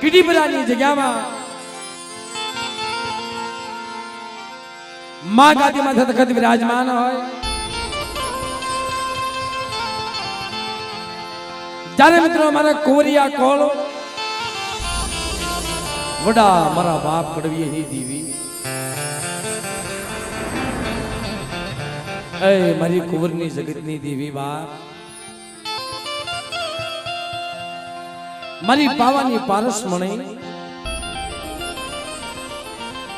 કીડીપરાની જગ્યામાં માં ગાદીમાં સતત વિરાજમાન હોય જ્યારે મિત્રો મારા કોરિયા કોળ વડા મારા બાપ કડવી ની દેવી એ મારી કુંવરની જગતની દેવી બાપ મારી પાવાની પારસ મણી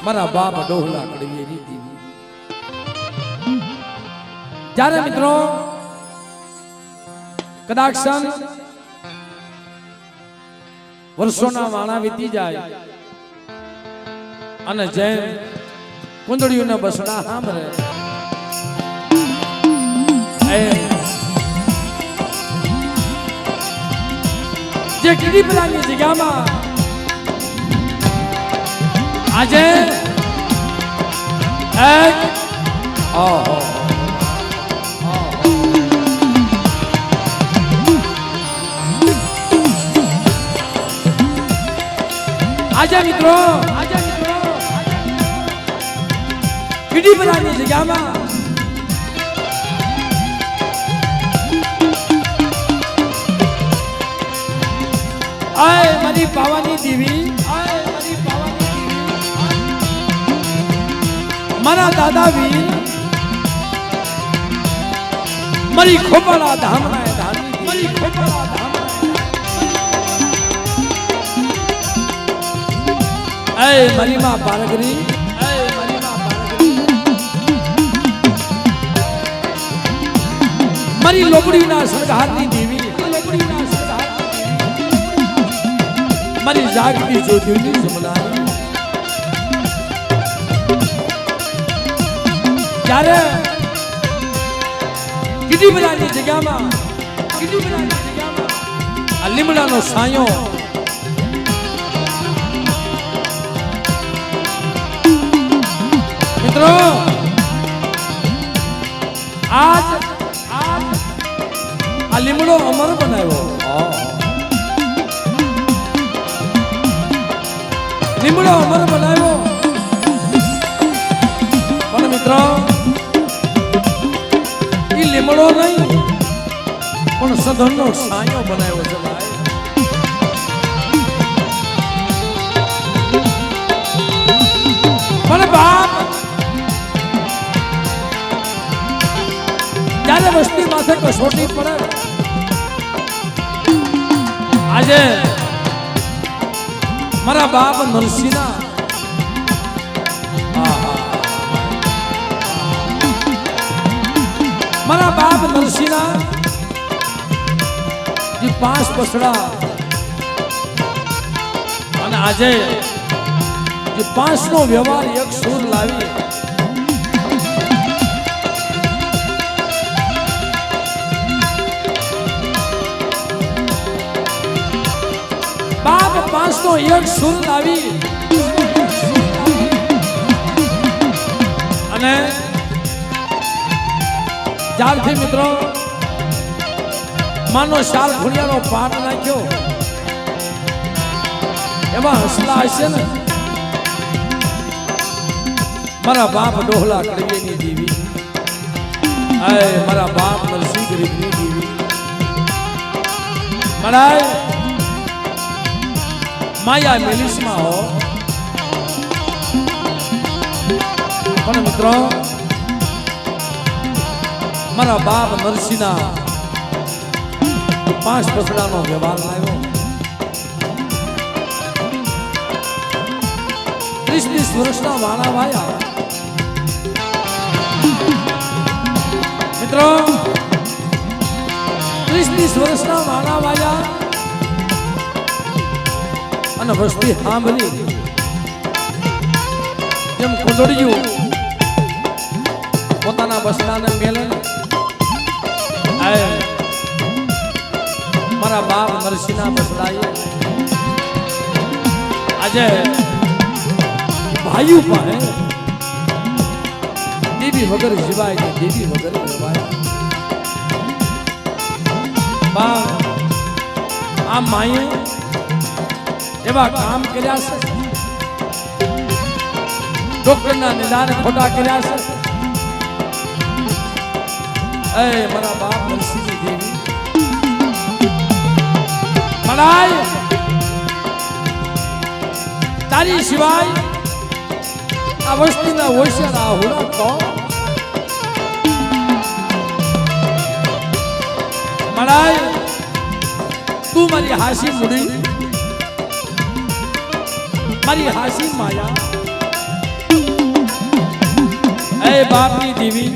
મારા બાપ ડોહલા કડવી ની દેવી જ્યારે મિત્રો કદાચ વર્ષોના વાણા વીતી જાય અને જેમ કુંદડીઓના બસડા સાંભળે જે કીડીપરાની જગ્યામાં આજે એક આજે મિત્રો કીડીપરાની જગ્યામાં આય મારી પાવાની દેવી મારા દાદા વીર મારી ખોપાળા ધામના ધામી મારી ખોપાળા ધામના એ મારી માં પારગરી મારી લોબડીના સરદારની દેવી મારી જાગતી જ્યોતિની સમનારી જ્યારે કીડીપરાની જગ્યામાં આ લીમડાનો સાયો મિત્રો આજ આ લીમડો અમર બનાવ્યો લીમડો અમર બનાવ્યો પણ મિત્રો એ લીમડો નહીં પણ સધનનો સાયો બનાવ્યો છે ભાઈ પણ બાપ જ્યારે વસ્તી માથે કસોટી પડે આજે મારા બાપ નરસિંહના મારા બાપ નરસિંહના જે 5 બસડા અને આજે જે 5 નો વ્યવહાર એક સુર લાવી બાપ 5 નો એક સુર લાવી અને જ્યારથી મિત્રો માનો શાલ ખુડિયાનો પાઠ નાખ્યો એમાં હસલા હશે ને મારા બાપ ડોહલા કડવીની દેવી મારા બાપ નરસિંહ ગરીબની દેવી મારા માયા મેલિસમાં હો પણ મિત્રો મારા બાપ નરસિંહના 5 બસડાનો વ્યવહાર લાવ્યો 30 વર્ષના વાણા વાયા મિત્રો 30 વર્ષના વાણા વાયા અને વસ્તી સાંભળી જેમ કુંદડીયું પોતાના બસડાને મેલે મારા બાપ નરસિંહના બસડાએ આજે ભાઈઓ પાસે દેવી વગર જીવાય ને દેવી વગર જીવાય બા આ માએ એવા કામ કર્યા છે, ડોક્ટરના નિદાન ખોટા કર્યા છે. એ મારા બાપ નરસિંહની દેવી મલાય તારી સિવાય આ વસ્તીના હોશિયાર હોડા કોણ? મલાય તું મારી હાસી મુડી, મારી હાસી માયા. એ બાપની દેવી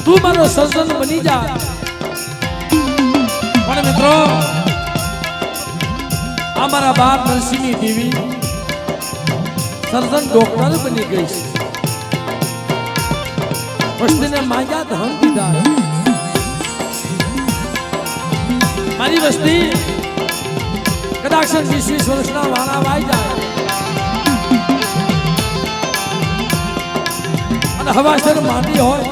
તું મારો સર્જન બની જા. પણ મિત્રો અમારા બાપ નરસિંહની દેવી સર્જન ડોક્ટર બની ગઈ છે. વસ્તીને માંગ્યા ધન દીધા. મારી વસ્તી કદાચ 20 વર્ષના વાળા વાઈ જાય અને હવાસર માંડી હોય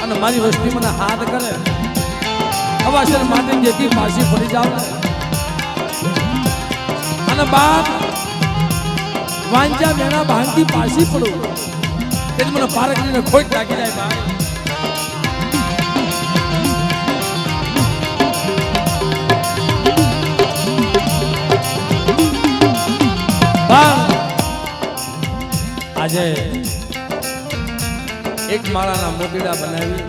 અને મારી વસ્તી મને હાથ કરે, હવાસર માંડી જેથી પાછી પડી જાવ અને બાપ વાંચા મેણા ભાંગતી પાછી પડું એટલે મને પારકરીને ખોટ લાગી જાય. ભાઈ આજે એક માળાના મોતીડા બનાવી,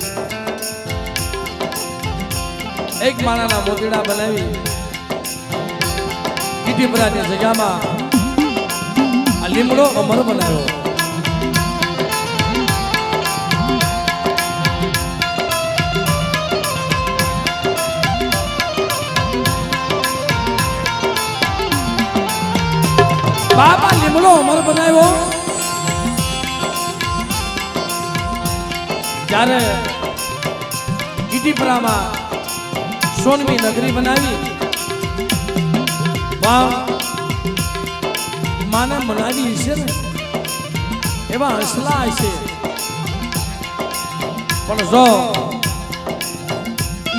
એક માળાના મોતીડા બનાવી કીટીપરાની જગ્યામાં આ લીમડો અમર બનાવ્યો. બાપા લીમડો અમર બનાવ્યો. જ્યારે કીટીપરામાં સોનમી નગરી બનાવી, માને મનાવી છે ને એવા હસલા હશે, પણ જો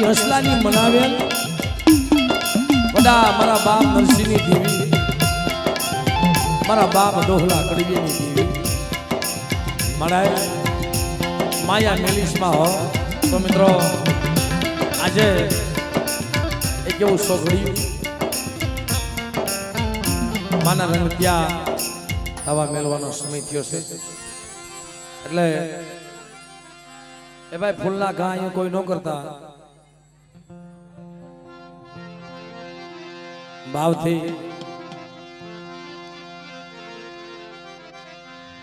એ હસલાની મનાવેલ બધા મારા બાપ નરસિંહની દેવી, મારા બાપ ડોહલા કડવીની દેવી મારા માયા મેલિસમાં હો તો મિત્રો આજે એક એવું સોગડ્યું માના રંગ ત્યાં હવા મેળવાનો સમય થયો છે. એટલે એ ભાઈ ફૂલના ઘા અહીંયા કોઈ ન કરતા ભાવથી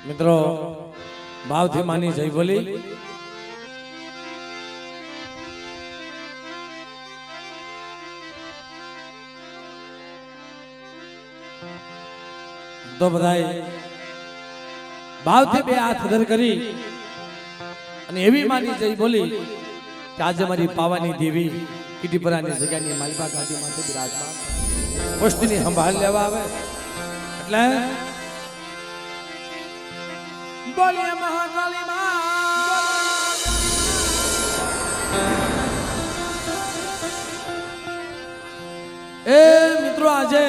મિત્રો ભાવથી માની જય બોલી. તો બધાય ભાવથી બે હાથ ધર કરી અને એવી માની જઈ બોલી કે આજે મારી પાવાની દેવી કીટીપરાની જગ્યાની માલિકા ગાદી માથે બિરાજમાન વસ્તીની સંભાળ લેવા આવે. એટલે બોલીએ મહાકાળી માં. એ મિત્રો આજે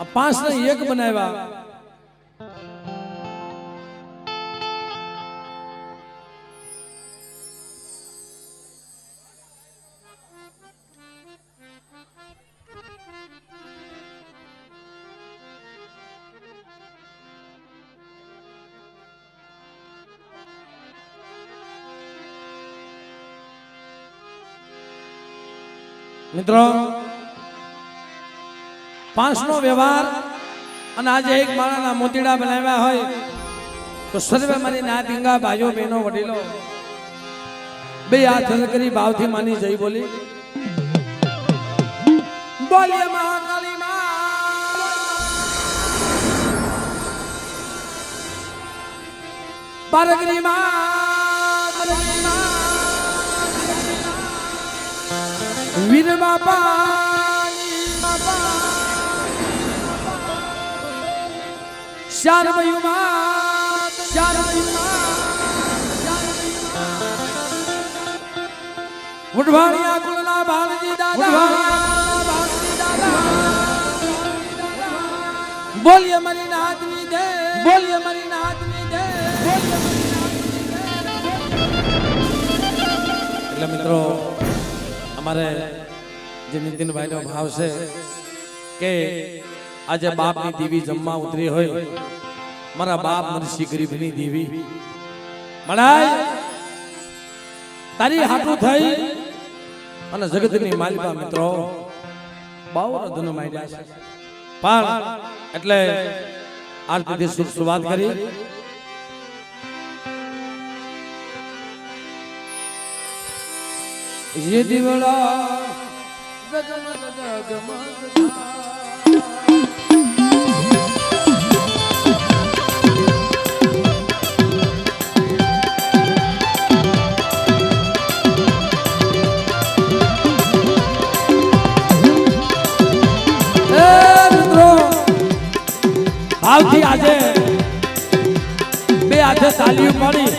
આ 5 ને 1 બનાવ્યા. મિત્રો 5 નો વ્યવહાર અને આજે એક માળાના મોતીડા બનાવ્યા હોય તો સર્વે મારી ના ટીંગા ભાઈઓ બહેનો વડીલો બે હાથ કરી ભાવથી માની જઈ બોલી. બોલીએ મહાકાળી માં. પારગરી માં, વીર બાપા શારમયુમાં ઉઠવાણિયા કુળના ભાણજી દાદા બોલીએ મારી નાથની જય બોલીએ મારી નાથની જય એટલે મિત્રો અમારે જે નીતિનભાઈ નો ભાવ છે કે આજે બાપની દેવી જમવા ઉતરી હોય મારા બાપ નરસિંહ ગરીબની દેવી મણાય તારી હાટું થઈ અને જગતની માલિકા મિત્રો બાવર ધન માંડ્યા છે પણ એટલે આરતીથી શરૂઆત કરી ये दिवड़ा जगमग जगमग ભાવથી આજે બે હાથે તાલીઓ પાડી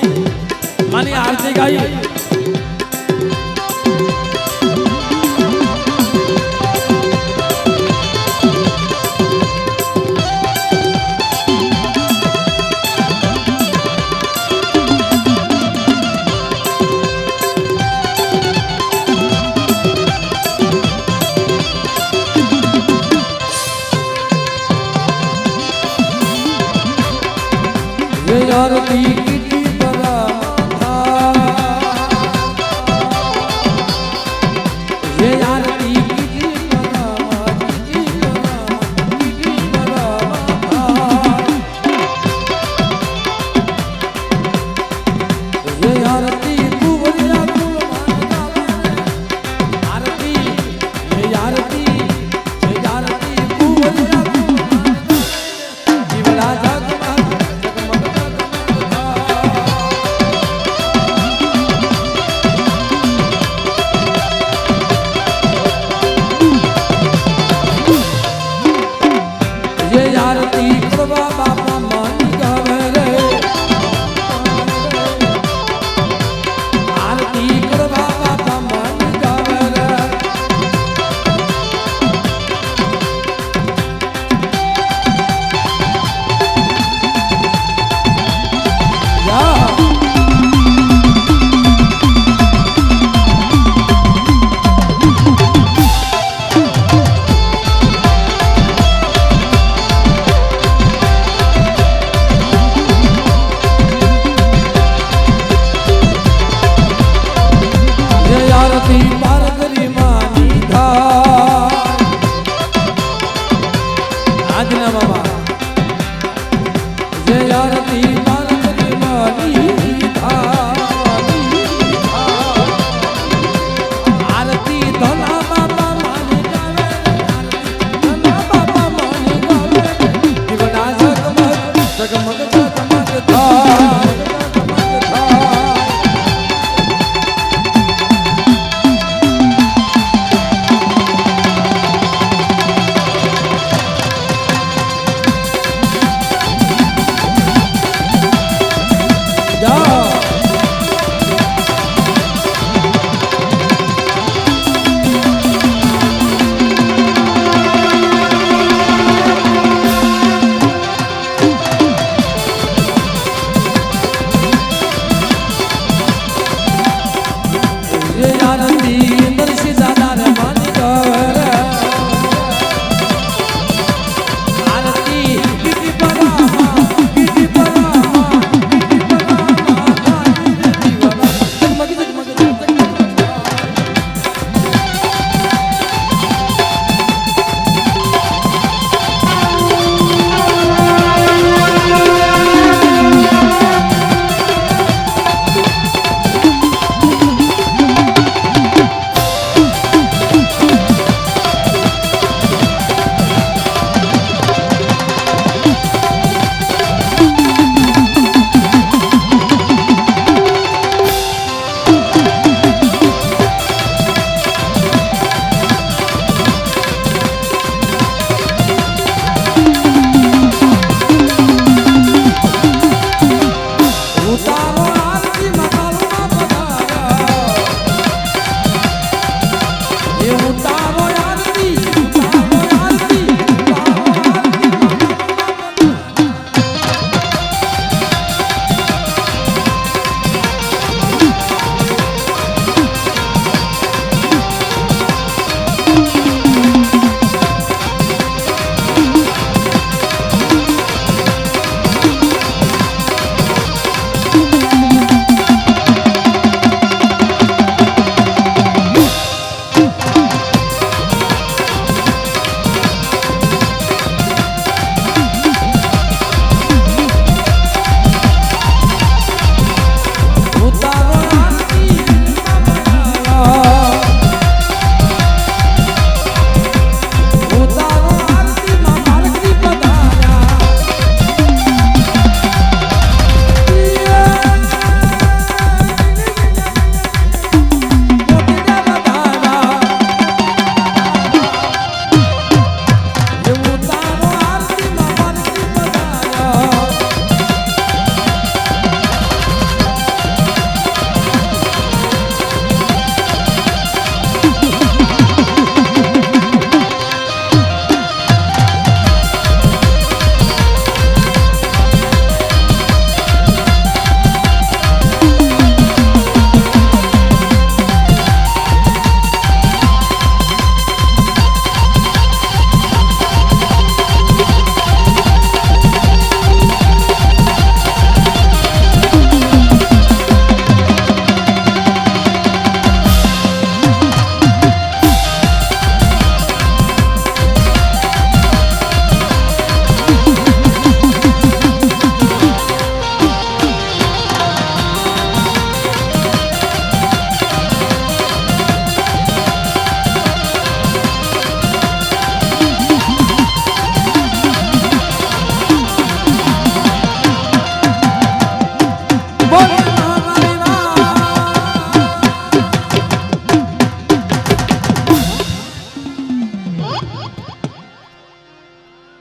માની આરતી ગાઈ